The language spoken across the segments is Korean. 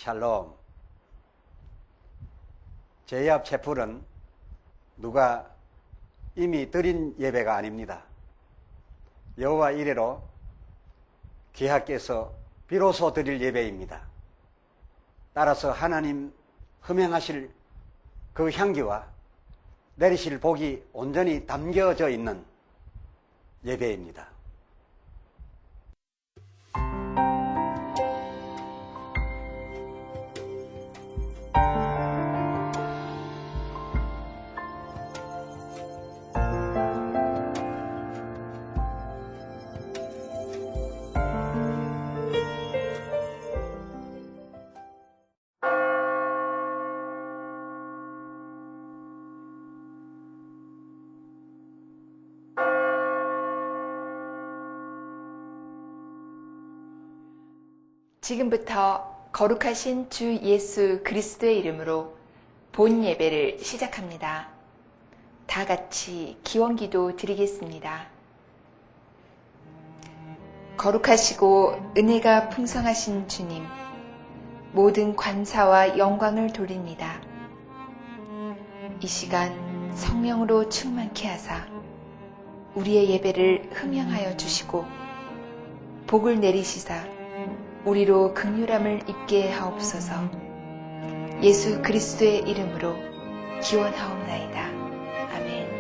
샬롬. 제 앞 채플은 누가 이미 드린 예배가 아닙니다. 여호와 이래로 귀하께서 비로소 드릴 예배입니다. 따라서 하나님 흠행하실 그 향기와 내리실 복이 온전히 담겨져 있는 예배입니다. 지금부터 거룩하신 주 예수 그리스도의 이름으로 본 예배를 시작합니다. 다 같이 기원기도 드리겠습니다. 거룩하시고 은혜가 풍성하신 주님, 모든 관사와 영광을 돌립니다. 이 시간 성령으로 충만케 하사 우리의 예배를 흠양하여 주시고 복을 내리시사 우리로 긍휼함을 입게 하옵소서. 예수 그리스도의 이름으로 기원하옵나이다. 아멘.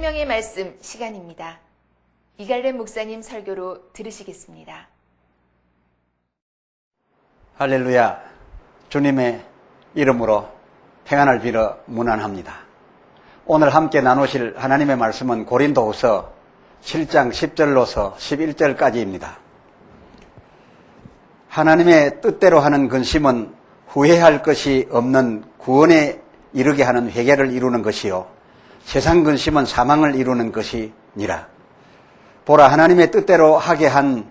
생명의 말씀 시간입니다. 이갈래 목사님 설교로 들으시겠습니다. 할렐루야. 주님의 이름으로 평안을 빌어 문안합니다. 오늘 함께 나누실 하나님의 말씀은 고린도후서 7장 10절로서 11절까지입니다. 하나님의 뜻대로 하는 근심은 후회할 것이 없는 구원에 이르게 하는 회개를 이루는 것이요 세상 근심은 사망을 이루는 것이니라. 보라, 하나님의 뜻대로 하게 한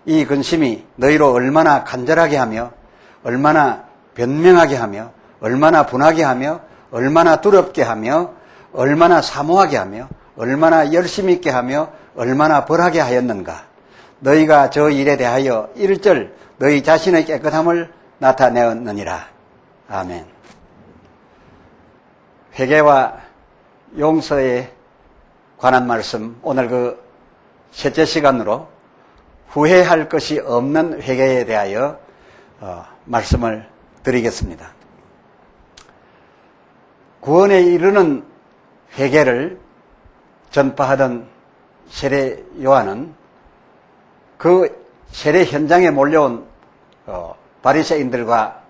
이 근심이 너희로 얼마나 간절하게 하며 얼마나 변명하게 하며 얼마나 분하게 하며 얼마나 두렵게 하며 얼마나 사모하게 하며 얼마나 열심 있게 하며 얼마나 벌하게 하였는가. 너희가 저 일에 대하여 1절 너희 자신의 깨끗함을 나타내었느니라. 아멘. 회개와 용서에 관한 말씀, 오늘 그 셋째 시간으로 후회할 것이 없는 회개에 대하여 말씀을 드리겠습니다. 구원에 이르는 회개를 전파하던 세례 요한은 그 세례 현장에 몰려온 바리새인들과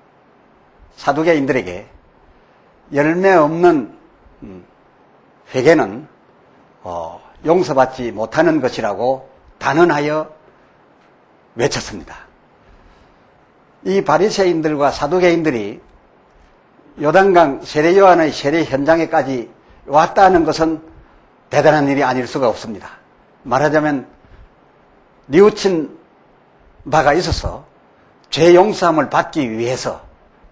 사두개인들에게 열매 없는 회개는 용서받지 못하는 것이라고 단언하여 외쳤습니다. 이 바리새인들과 사두개인들이 요단강 세례 요한의 세례 현장에까지 왔다는 것은 대단한 일이 아닐 수가 없습니다. 말하자면 뉘우친 바가 있어서 죄 용서함을 받기 위해서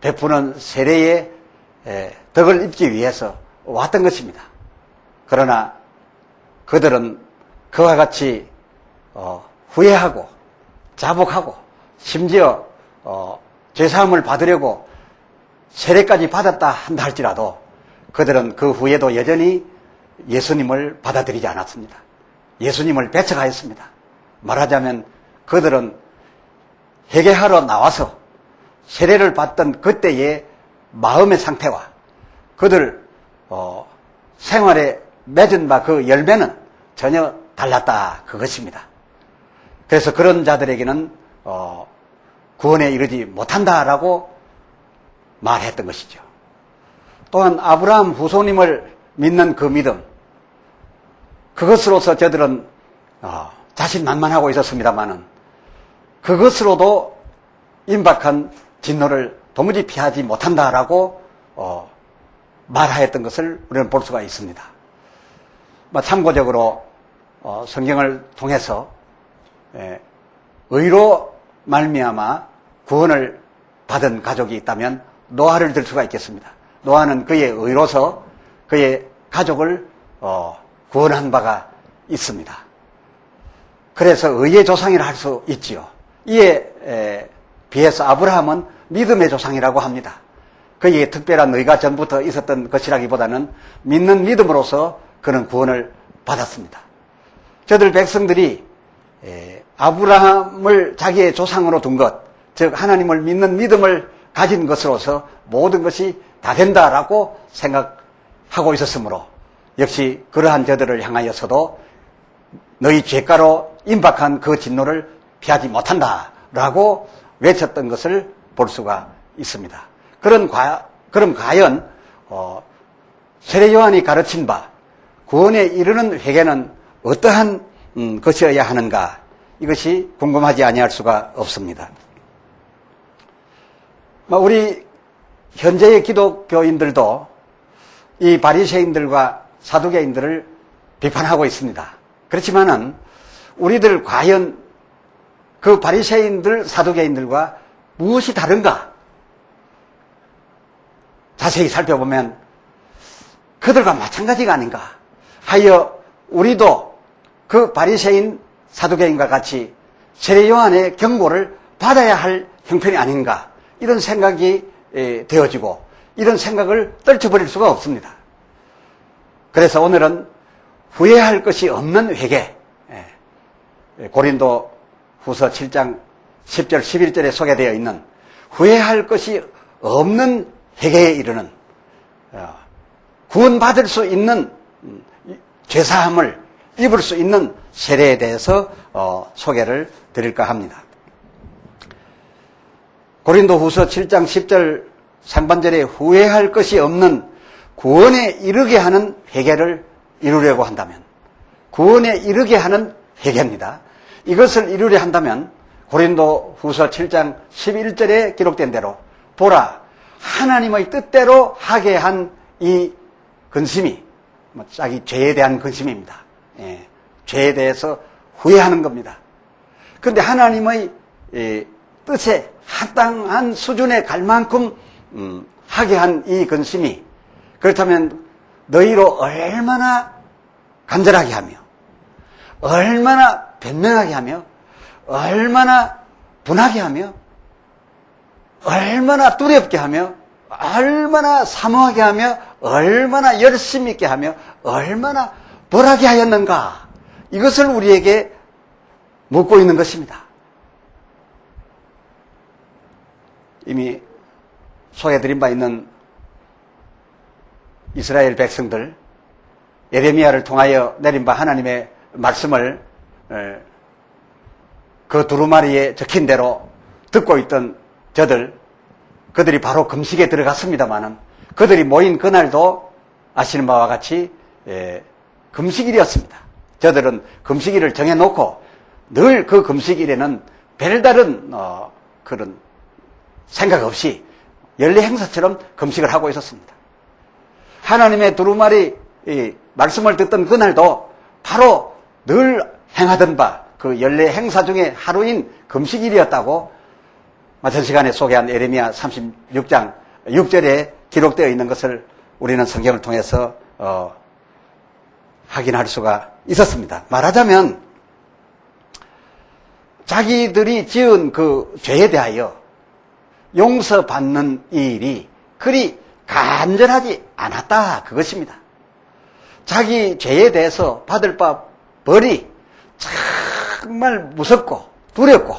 베푸는 세례의 덕을 입기 위해서 왔던 것입니다. 그러나 그들은 그와 같이 후회하고 자복하고 심지어 죄사함을 받으려고 세례까지 받았다 한다 할지라도 그들은 그 후에도 여전히 예수님을 받아들이지 않았습니다. 예수님을 배척하였습니다. 말하자면 그들은 회개하러 나와서 세례를 받던 그때의 마음의 상태와 그들 생활에 맺은 바 그 열매는 전혀 달랐다 그것입니다. 그래서 그런 자들에게는 구원에 이르지 못한다라고 말했던 것이죠. 또한 아브라함 후손님을 믿는 그 믿음, 그것으로서 저들은 자신만만하고 있었습니다마는 그것으로도 임박한 진노를 도무지 피하지 못한다라고 말하였던 것을 우리는 볼 수가 있습니다. 참고적으로 성경을 통해서 의로 말미암아 구원을 받은 가족이 있다면 노아를 들 수가 있겠습니다. 노아는 그의 의로서 그의 가족을 구원한 바가 있습니다. 그래서 의의 조상이라 할 수 있지요. 이에 비해서 아브라함은 믿음의 조상이라고 합니다. 그에게 특별한 의가 전부터 있었던 것이라기보다는 믿는 믿음으로서 그는 구원을 받았습니다. 저들 백성들이 아브라함을 자기의 조상으로 둔 것, 즉 하나님을 믿는 믿음을 가진 것으로서 모든 것이 다 된다라고 생각하고 있었으므로 역시 그러한 저들을 향하여서도 너희 죄가로 임박한 그 진노를 피하지 못한다라고 외쳤던 것을 볼 수가 있습니다. 그럼 과연 세례 요한이 가르친 바 구원에 이르는 회개는 어떠한 것이어야 하는가, 이것이 궁금하지 아니할 수가 없습니다. 우리 현재의 기독교인들도 이 바리새인들과 사두개인들을 비판하고 있습니다. 그렇지만은 우리들 과연 그 바리새인들, 사두개인들과 무엇이 다른가? 자세히 살펴보면 그들과 마찬가지가 아닌가 하여 우리도 그 바리새인, 사두개인과 같이 세례 요한의 경고를 받아야 할 형편이 아닌가, 이런 생각이 되어지고 이런 생각을 떨쳐버릴 수가 없습니다. 그래서 오늘은 후회할 것이 없는 회개, 고린도 후서 7장 10절 11절에 소개되어 있는 후회할 것이 없는 회개에 이르는 구원받을 수 있는 죄사함을 입을 수 있는 세례에 대해서 소개를 드릴까 합니다. 고린도후서 7장 10절 상반절에 후회할 것이 없는 구원에 이르게 하는 회개를 이루려고 한다면, 구원에 이르게 하는 회개입니다. 이것을 이루려 한다면 고린도후서 7장 11절에 기록된 대로 보라, 하나님의 뜻대로 하게 한 이 근심이 자기 죄에 대한 근심입니다. 예, 죄에 대해서 후회하는 겁니다. 그런데 하나님의 뜻에 합당한 수준에 갈 만큼 하게 한 이 근심이, 그렇다면 너희로 얼마나 간절하게 하며, 얼마나 변명하게 하며, 얼마나 분하게 하며, 얼마나 두렵게 하며, 얼마나 사모하게 하며, 얼마나 열심 있게 하며, 얼마나 벌하게 하였는가, 이것을 우리에게 묻고 있는 것입니다. 이미 소개해드린 바 있는 이스라엘 백성들, 예레미야를 통하여 내린 바 하나님의 말씀을 그 두루마리에 적힌 대로 듣고 있던 저들, 그들이 바로 금식에 들어갔습니다마는 그들이 모인 그날도 아시는 바와 같이 금식일이었습니다. 저들은 금식일을 정해놓고 늘 그 금식일에는 별다른 그런 생각 없이 연례 행사처럼 금식을 하고 있었습니다. 하나님의 두루마리 말씀을 듣던 그날도 바로 늘 행하던 바 그 연례 행사 중에 하루인 금식일이었다고 전 시간에 소개한 예레미야 36장 6절에 기록되어 있는 것을 우리는 성경을 통해서 확인할 수가 있었습니다. 말하자면 자기들이 지은 그 죄에 대하여 용서받는 이 일이 그리 간절하지 않았다, 그것입니다. 자기 죄에 대해서 받을 바 벌이 정말 무섭고 두렵고,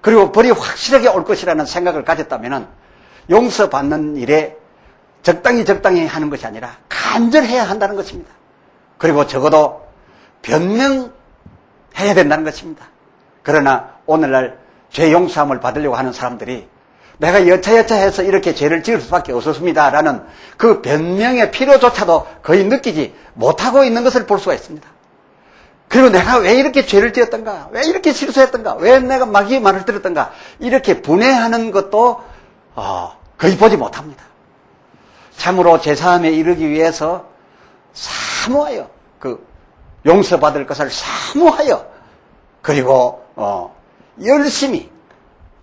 그리고 벌이 확실하게 올 것이라는 생각을 가졌다면 용서받는 일에 적당히 하는 것이 아니라 간절해야 한다는 것입니다. 그리고 적어도 변명해야 된다는 것입니다. 그러나 오늘날 죄 용서함을 받으려고 하는 사람들이 내가 여차여차해서 이렇게 죄를 지을 수밖에 없었습니다라는 그 변명의 필요조차도 거의 느끼지 못하고 있는 것을 볼 수가 있습니다. 그리고 내가 왜 이렇게 죄를 지었던가, 왜 이렇게 실수했던가, 왜 내가 마귀의 말을 들었던가, 이렇게 분해하는 것도 거의 보지 못합니다. 참으로 제사함에 이르기 위해서 사모하여, 그 용서받을 것을 사모하여, 그리고 열심히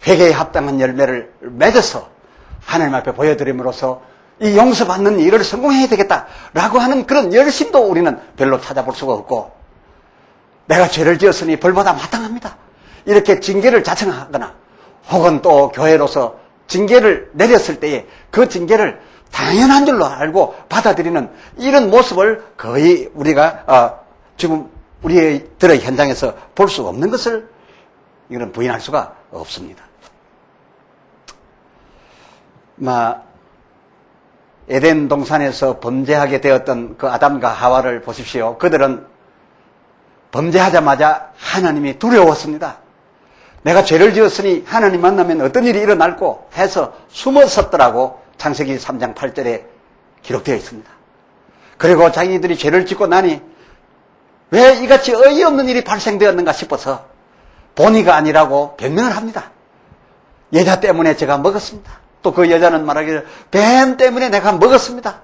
회개에 합당한 열매를 맺어서 하나님 앞에 보여드림으로써 이 용서받는 일을 성공해야 되겠다라고 하는 그런 열심도 우리는 별로 찾아볼 수가 없고, 내가 죄를 지었으니 벌받아 마땅합니다, 이렇게 징계를 자청하거나 혹은 또 교회로서 징계를 내렸을 때에 그 징계를 당연한 줄로 알고 받아들이는 이런 모습을 거의 우리가 지금 우리들의 현장에서 볼 수 없는 것을 이건 부인할 수가 없습니다. 에덴 동산에서 범죄하게 되었던 그 아담과 하와를 보십시오. 그들은 범죄하자마자 하나님이 두려웠습니다. 내가 죄를 지었으니 하나님 만나면 어떤 일이 일어날고 해서 숨었었더라고 창세기 3장 8절에 기록되어 있습니다. 그리고 자기들이 죄를 짓고 나니 왜 이같이 어이없는 일이 발생되었는가 싶어서 본의가 아니라고 변명을 합니다. 여자 때문에 제가 먹었습니다. 또 그 여자는 말하기를 뱀 때문에 내가 먹었습니다.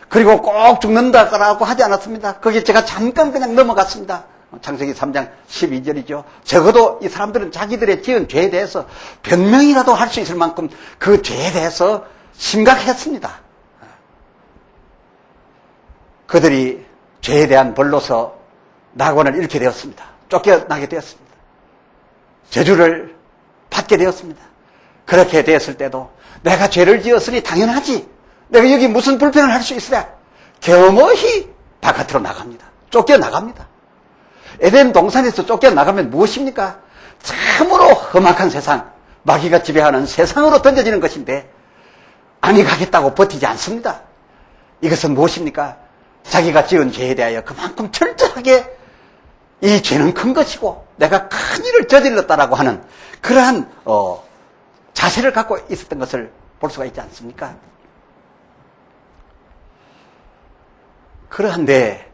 그리고 꼭 죽는다고 하지 않았습니다. 거기에 제가 잠깐 그냥 넘어갔습니다. 창세기 3장 12절이죠. 적어도 이 사람들은 자기들의 지은 죄에 대해서 변명이라도 할 수 있을 만큼 그 죄에 대해서 심각했습니다. 그들이 죄에 대한 벌로서 낙원을 잃게 되었습니다. 쫓겨나게 되었습니다. 저주를 받게 되었습니다. 그렇게 되었을 때도 내가 죄를 지었으니 당연하지, 내가 여기 무슨 불편을 할 수 있으랴, 겸허히 바깥으로 나갑니다. 쫓겨나갑니다. 에덴 동산에서 쫓겨나가면 무엇입니까? 참으로 험악한 세상, 마귀가 지배하는 세상으로 던져지는 것인데 아니 가겠다고 버티지 않습니다. 이것은 무엇입니까? 자기가 지은 죄에 대하여 그만큼 철저하게 이 죄는 큰 것이고 내가 큰 일을 저질렀다라고 하는 그러한 자세를 갖고 있었던 것을 볼 수가 있지 않습니까? 그러한데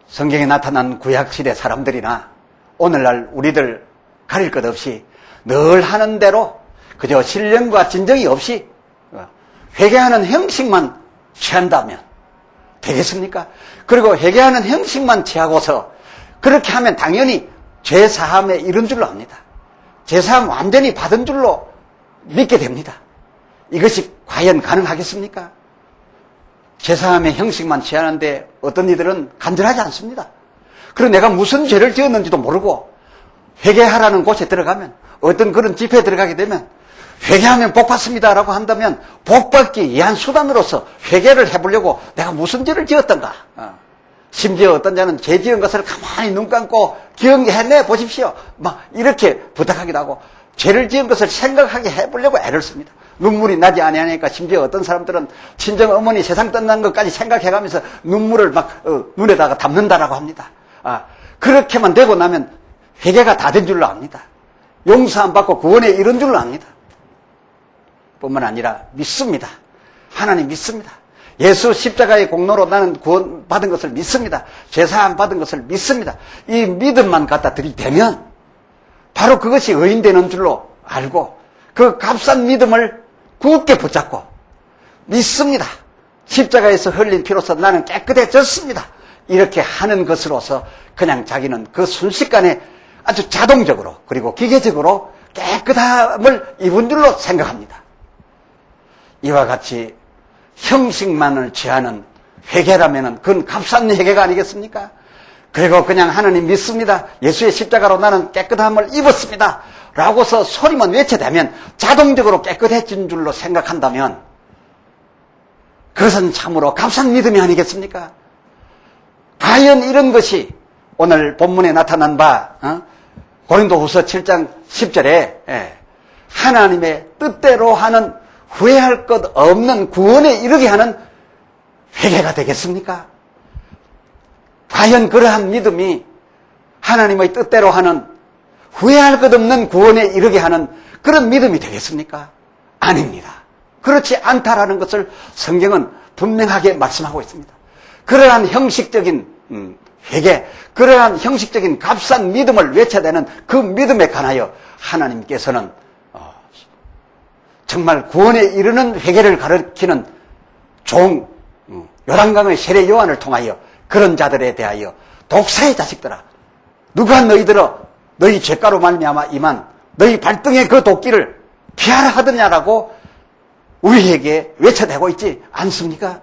성경에 나타난 구약시대 사람들이나 오늘날 우리들 가릴 것 없이 늘 하는 대로 그저 신령과 진정이 없이 회개하는 형식만 취한다면 되겠습니까? 그리고 회개하는 형식만 취하고서 그렇게 하면 당연히 죄사함에 이른 줄로 압니다. 죄사함 완전히 받은 줄로 믿게 됩니다. 이것이 과연 가능하겠습니까? 죄사함의 형식만 취하는데 어떤 이들은 간절하지 않습니다. 그리고 내가 무슨 죄를 지었는지도 모르고 회개하라는 곳에 들어가면 어떤 그런 집회에 들어가게 되면 회개하면 복 받습니다라고 한다면 복 받기 위한 수단으로서 회개를 해보려고 내가 무슨 죄를 지었던가. 심지어 어떤 자는 죄 지은 것을 가만히 눈 감고 기억해내 보십시오. 막 이렇게 부탁하기도 하고 죄를 지은 것을 생각하게 해보려고 애를 씁니다. 눈물이 나지 아니하니까 심지어 어떤 사람들은 친정 어머니 세상 떠난 것까지 생각해가면서 눈물을 막 눈에다가 담는다라고 합니다. 그렇게만 되고 나면 회개가 다 된 줄로 압니다. 용서 안 받고 구원에 이른 줄로 압니다. 뿐만 아니라 믿습니다. 하나님 믿습니다. 예수 십자가의 공로로 나는 구원 받은 것을 믿습니다. 죄사함 받은 것을 믿습니다. 이 믿음만 갖다 들이대면 바로 그것이 의인되는 줄로 알고 그 값싼 믿음을 굳게 붙잡고 믿습니다. 십자가에서 흘린 피로서 나는 깨끗해졌습니다. 이렇게 하는 것으로서 그냥 자기는 그 순식간에 아주 자동적으로 그리고 기계적으로 깨끗함을 입은 줄로 생각합니다. 이와 같이 형식만을 취하는 회개라면은 그건 값싼 회개가 아니겠습니까? 그리고 그냥 하나님 믿습니다. 예수의 십자가로 나는 깨끗함을 입었습니다. 라고서 소리만 외쳐대면 자동적으로 깨끗해진 줄로 생각한다면 그것은 참으로 값싼 믿음이 아니겠습니까? 과연 이런 것이 오늘 본문에 나타난 바 고린도후서 7장 10절에 하나님의 뜻대로 하는 후회할 것 없는 구원에 이르게 하는 회개가 되겠습니까? 과연 그러한 믿음이 하나님의 뜻대로 하는 후회할 것 없는 구원에 이르게 하는 그런 믿음이 되겠습니까? 아닙니다. 그렇지 않다라는 것을 성경은 분명하게 말씀하고 있습니다. 그러한 형식적인 회개, 그러한 형식적인 값싼 믿음을 외쳐대는 그 믿음에 관하여 하나님께서는 정말 구원에 이르는 회개를 가르치는 종 요단강의 세례 요한을 통하여 그런 자들에 대하여 독사의 자식들아, 누가 너희들어 너희 죄가로 말미암아 임한 너희 발등의 그 도끼를 피하라 하더냐라고 우리에게 외쳐대고 있지 않습니까?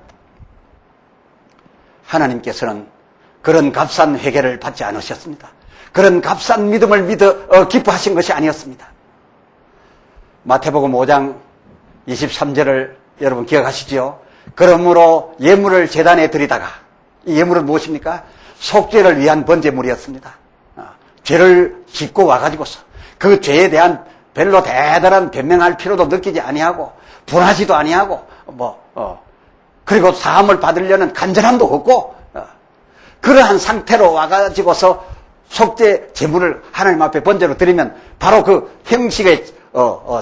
하나님께서는 그런 값싼 회개를 받지 않으셨습니다. 그런 값싼 믿음을 믿어 기뻐하신 것이 아니었습니다. 마태복음 5장 23절을 여러분 기억하시죠? 그러므로 예물을 제단에 드리다가, 이 예물은 무엇입니까? 속죄를 위한 번제물이었습니다. 죄를 짓고 와가지고서 그 죄에 대한 별로 대단한 변명할 필요도 느끼지 아니하고 분하지도 아니하고 그리고 사함을 받으려는 간절함도 없고 그러한 상태로 와가지고서 속죄 제물을 하나님 앞에 번제로 드리면 바로 그 형식의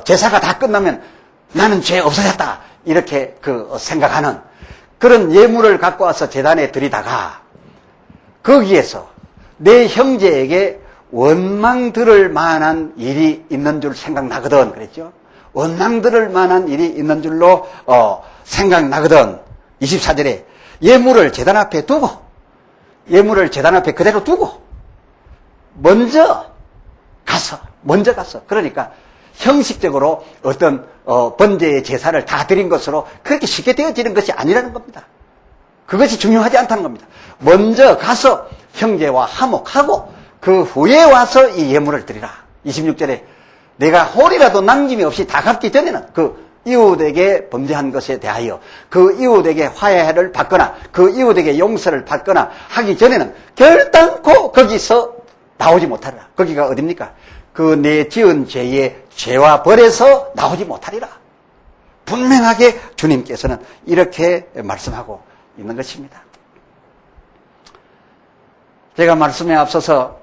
제사가 다 끝나면 나는 죄 없어졌다 이렇게 생각하는 그런 예물을 갖고 와서 제단에 드리다가 거기에서 내 형제에게 원망 들을 만한 일이 있는 줄 생각나거든 그랬죠. 원망 들을 만한 일이 있는 줄로 생각나거든. 24절에 예물을 제단 앞에 두고, 예물을 제단 앞에 그대로 두고 먼저 가서 그러니까 형식적으로 어떤 번제의 제사를 다 드린 것으로 그렇게 쉽게 되어지는 것이 아니라는 겁니다. 그것이 중요하지 않다는 겁니다. 먼저 가서 형제와 화목하고 그 후에 와서 이 예물을 드리라. 26절에 내가 홀이라도 남김이 없이 다 갚기 전에는 그 이웃에게 범죄한 것에 대하여 그 이웃에게 화해를 받거나 그 이웃에게 용서를 받거나 하기 전에는 결단코 거기서 나오지 못하리라. 거기가 어딥니까? 그 내 지은 죄의 죄와 벌에서 나오지 못하리라. 분명하게 주님께서는 이렇게 말씀하고 있는 것입니다. 제가 말씀에 앞서서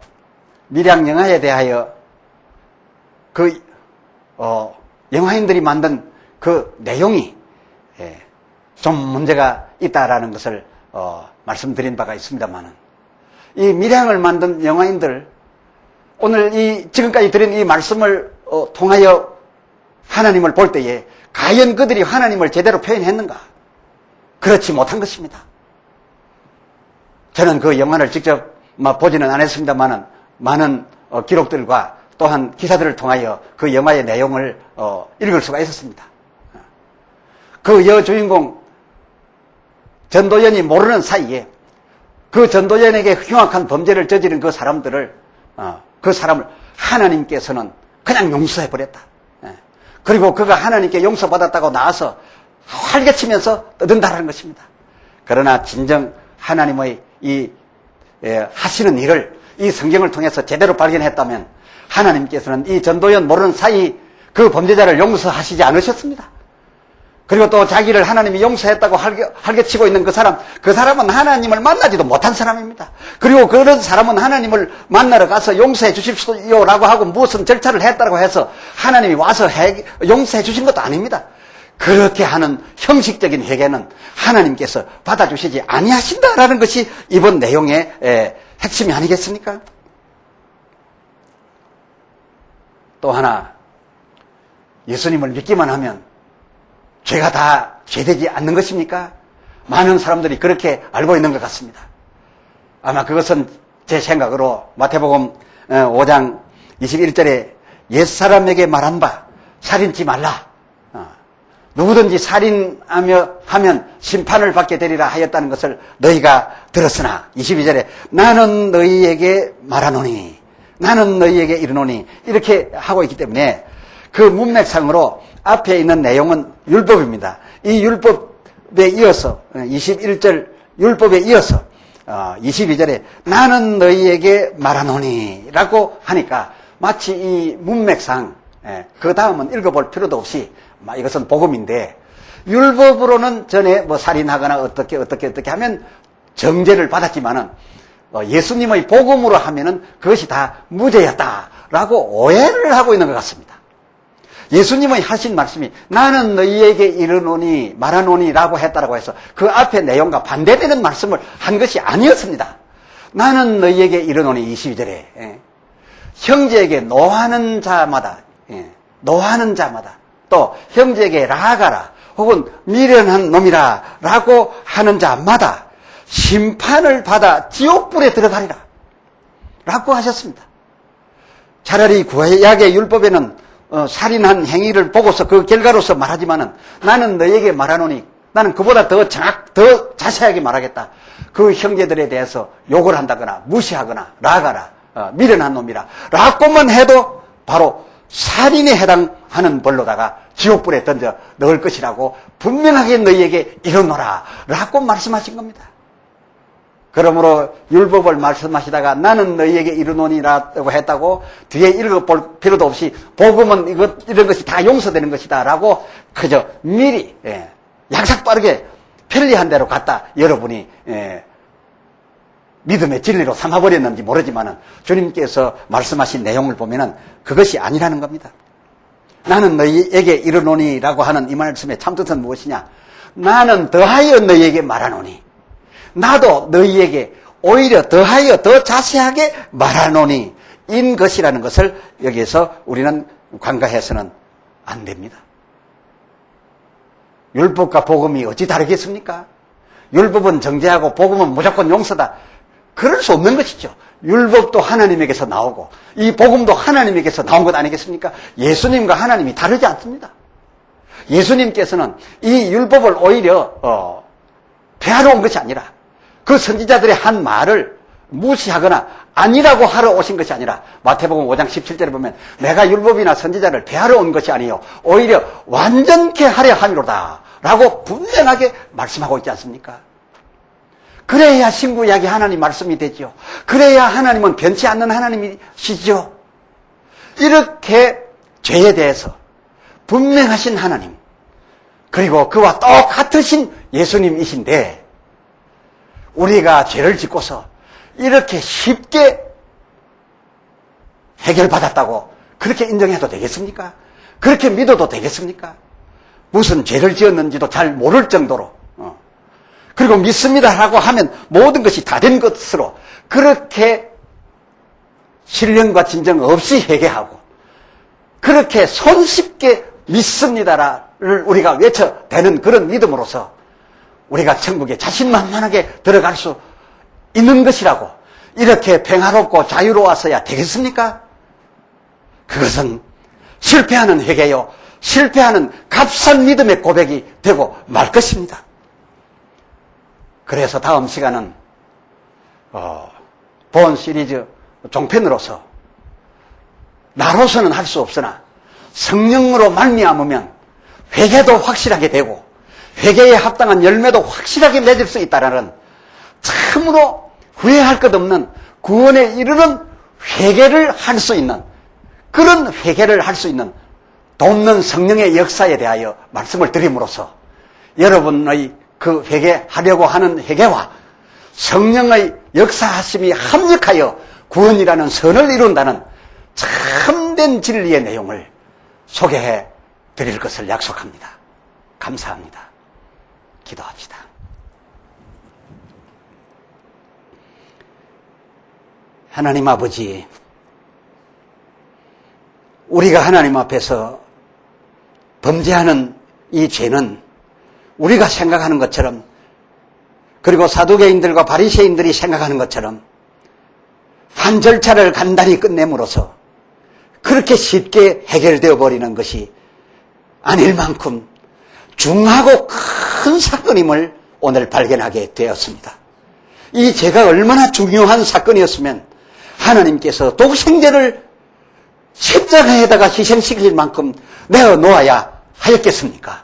밀양 영화에 대하여 영화인들이 만든 그 내용이 좀 문제가 있다라는 것을 말씀드린 바가 있습니다만은, 이 밀양을 만든 영화인들, 오늘 지금까지 드린 이 말씀을 통하여 하나님을 볼 때에 과연 그들이 하나님을 제대로 표현했는가? 그렇지 못한 것입니다. 저는 그 영화를 직접 보지는 않았습니다만은 많은 기록들과 또한 기사들을 통하여 그 영화의 내용을 읽을 수가 있었습니다. 그 여주인공 전도연이 모르는 사이에 그 전도연에게 흉악한 범죄를 저지른 그 사람을 하나님께서는 그냥 용서해버렸다. 그리고 그가 하나님께 용서받았다고 나와서 활개치면서 떠든다는 것입니다. 그러나 진정 하나님의 하시는 일을 이 성경을 통해서 제대로 발견했다면 하나님께서는 이 전도연 모르는 사이 그 범죄자를 용서하시지 않으셨습니다. 그리고 또 자기를 하나님이 용서했다고 활개치고 있는 그 사람은 하나님을 만나지도 못한 사람입니다. 그리고 그런 사람은 하나님을 만나러 가서 용서해 주십시오라고 하고 무슨 절차를 했다고 해서 하나님이 와서 용서해 주신 것도 아닙니다. 그렇게 하는 형식적인 회개는 하나님께서 받아주시지 아니하신다라는 것이 이번 내용의 핵심이 아니겠습니까? 또 하나, 예수님을 믿기만 하면 죄가 다 죄되지 않는 것입니까? 많은 사람들이 그렇게 알고 있는 것 같습니다. 아마 그것은 제 생각으로 마태복음 5장 21절에 옛사람에게 말한 바 살인치 말라, 누구든지 살인하면 심판을 받게 되리라 하였다는 것을 너희가 들었으나 22절에 나는 너희에게 말하노니, 나는 너희에게 이르노니, 이렇게 하고 있기 때문에 그 문맥상으로 앞에 있는 내용은 율법입니다. 이 율법에 이어서 21절 율법에 이어서 22절에 나는 너희에게 말하노니 라고 하니까 마치 이 문맥상 그 다음은 읽어볼 필요도 없이 이것은 복음인데, 율법으로는 전에 살인하거나 어떻게 하면 정죄를 받았지만은 예수님의 복음으로 하면은 그것이 다 무죄였다라고 오해를 하고 있는 것 같습니다. 예수님의 하신 말씀이 나는 너희에게 이르노니 말하노니라고 했다라고 해서 그 앞에 내용과 반대되는 말씀을 한 것이 아니었습니다. 나는 너희에게 이르노니 22절에 형제에게 노하는 자마다 또 형제에게 라가라 혹은 미련한 놈이라 라고 하는 자마다 심판을 받아 지옥불에 들어가리라 라고 하셨습니다. 차라리 구약의 율법에는 살인한 행위를 보고서 그 결과로서 말하지만은 나는 너에게 말하노니, 나는 그보다 더 자세하게 말하겠다. 그 형제들에 대해서 욕을 한다거나 무시하거나 라가라, 미련한 놈이라 라고만 해도 바로 살인에 해당하는 벌로다가 지옥불에 던져 넣을 것이라고 분명하게 너희에게 이르노라 라고 말씀하신 겁니다. 그러므로 율법을 말씀하시다가 나는 너희에게 이르노니라고 했다고 뒤에 읽어볼 필요도 없이 복음은 이런 것이 다 용서되는 것이다 라고 그저 미리 약삭 빠르게 편리한 대로 갖다 여러분이 믿음의 진리로 삼아버렸는지 모르지만은 주님께서 말씀하신 내용을 보면은 그것이 아니라는 겁니다. 나는 너희에게 이르노니라고 하는 이 말씀의 참뜻은 무엇이냐? 나는 더하여 너희에게 말하노니, 나도 너희에게 오히려 더하여 더 자세하게 말하노니 인 것이라는 것을 여기에서 우리는 관가해서는 안 됩니다. 율법과 복음이 어찌 다르겠습니까? 율법은 정죄하고 복음은 무조건 용서다. 그럴 수 없는 것이죠. 율법도 하나님에게서 나오고 이 복음도 하나님에게서 나온 것 아니겠습니까? 예수님과 하나님이 다르지 않습니다. 예수님께서는 이 율법을 오히려 폐하러 온 것이 아니라 그 선지자들의 한 말을 무시하거나 아니라고 하러 오신 것이 아니라 마태복음 5장 17절에 보면 내가 율법이나 선지자를 폐하러 온 것이 아니요 오히려 완전케 하려 함이로다 라고 분명하게 말씀하고 있지 않습니까? 그래야 신구약이 하나님 말씀이 되죠. 그래야 하나님은 변치 않는 하나님이시죠. 이렇게 죄에 대해서 분명하신 하나님, 그리고 그와 똑같으신 예수님이신데 우리가 죄를 짓고서 이렇게 쉽게 해결받았다고 그렇게 인정해도 되겠습니까? 그렇게 믿어도 되겠습니까? 무슨 죄를 지었는지도 잘 모를 정도로 그리고 믿습니다라고 하면 모든 것이 다 된 것으로 그렇게 신령과 진정 없이 회개하고 그렇게 손쉽게 믿습니다를 우리가 외쳐대는 그런 믿음으로서 우리가 천국에 자신만만하게 들어갈 수 있는 것이라고 이렇게 평화롭고 자유로워서야 되겠습니까? 그것은 실패하는 회개요, 실패하는 값싼 믿음의 고백이 되고 말 것입니다. 그래서 다음 시간은 본 시리즈 종편으로서 나로서는 할 수 없으나 성령으로 말미암으면 회개도 확실하게 되고 회개에 합당한 열매도 확실하게 맺을 수 있다는 참으로 후회할 것 없는 구원에 이르는 회개를 할 수 있는 그런 회개를 할 수 있는 돕는 성령의 역사에 대하여 말씀을 드림으로써 여러분의 그 회개하려고 하는 회개와 성령의 역사하심이 합력하여 구원이라는 선을 이룬다는 참된 진리의 내용을 소개해 드릴 것을 약속합니다. 감사합니다. 기도합시다. 하나님 아버지, 우리가 하나님 앞에서 범죄하는 이 죄는 우리가 생각하는 것처럼 그리고 사두개인들과 바리새인들이 생각하는 것처럼 한 절차를 간단히 끝냄으로써 그렇게 쉽게 해결되어 버리는 것이 아닐 만큼 중하고 큰 사건임을 오늘 발견하게 되었습니다. 이 죄가 얼마나 중요한 사건이었으면 하나님께서 독생자를 십자가에다가 희생시킬 만큼 내어놓아야 하였겠습니까?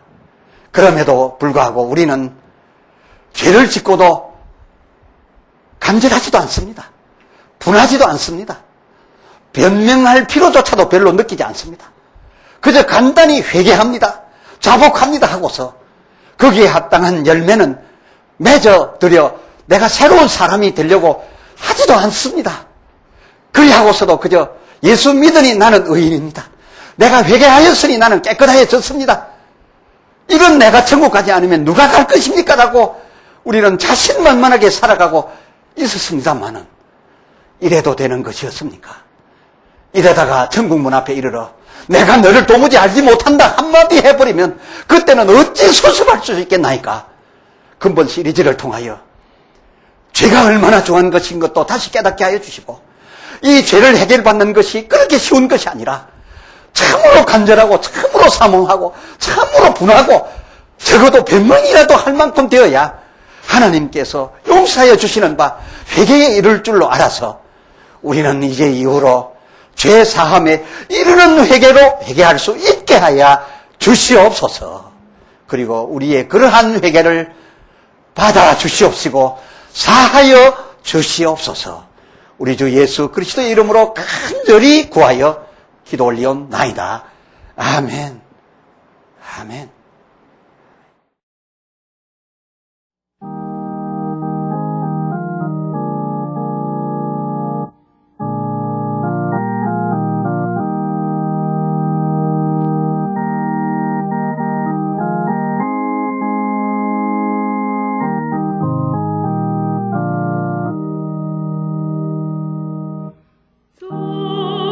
그럼에도 불구하고 우리는 죄를 짓고도 간절하지도 않습니다. 분하지도 않습니다. 변명할 필요조차도 별로 느끼지 않습니다. 그저 간단히 회개합니다. 자복합니다 하고서 거기에 합당한 열매는 맺어드려 내가 새로운 사람이 되려고 하지도 않습니다. 그리하고서도 그저 예수 믿으니 나는 의인입니다. 내가 회개하였으니 나는 깨끗해졌습니다. 이런 내가 천국 가지 않으면 누가 갈 것입니까? 라고 우리는 자신만만하게 살아가고 있었습니다만은 이래도 되는 것이었습니까? 이러다가 천국 문 앞에 이르러 내가 너를 도무지 알지 못한다 한마디 해버리면 그때는 어찌 수습할 수 있겠나이까? 근본 시리즈를 통하여 죄가 얼마나 중요한 것인 것도 다시 깨닫게 하여 주시고 이 죄를 해결받는 것이 그렇게 쉬운 것이 아니라 참으로 간절하고 참으로 사모하고 참으로 분하고 적어도 변명이라도 할 만큼 되어야 하나님께서 용서하여 주시는 바 회개에 이를 줄로 알아서 우리는 이제 이후로 죄 사함에 이르는 회개로 회개할 수 있게 하여 주시옵소서. 그리고 우리의 그러한 회개를 받아 주시옵시고 사하여 주시옵소서. 우리 주 예수 그리스도의 이름으로 간절히 구하여 기도 올리옵나이다. 아멘. 아멘.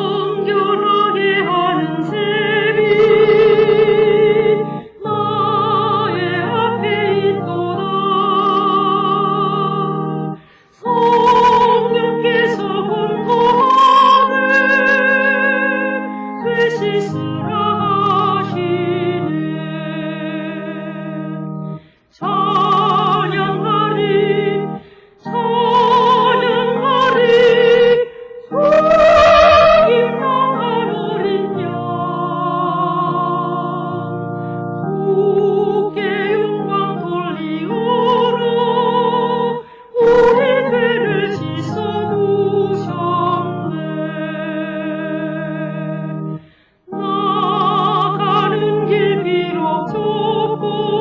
정결하게 하는 셈이 나의 앞에 있도다. 성령께서 검토하네 되시으라 하시네. 찬양하리 찬양하리 임명한 어린 양 주께 영광 돌리오라. 우리 죄를 씻어주셨네. 나가는 길 비록 좁고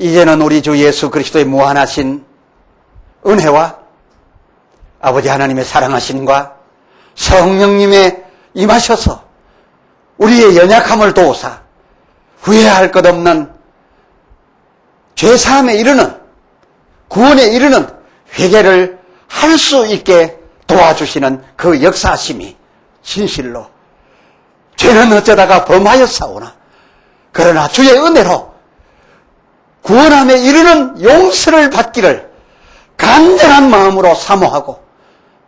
이제는 우리 주 예수 그리스도의 무한하신 은혜와 아버지 하나님의 사랑하심과 성령님의 임하셔서 우리의 연약함을 도우사 후회할 것 없는 죄사함에 이르는 구원에 이르는 회개를 할 수 있게 도와주시는 그 역사심이 진실로 죄는 어쩌다가 범하였사오나 그러나 주의 은혜로 구원함에 이르는 용서를 받기를 간절한 마음으로 사모하고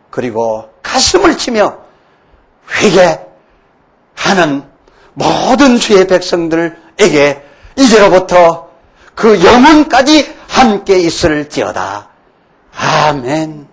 그리고 가슴을 치며 회개하는 모든 주의 백성들에게 이제로부터 그 영혼까지 함께 있을지어다. 아멘.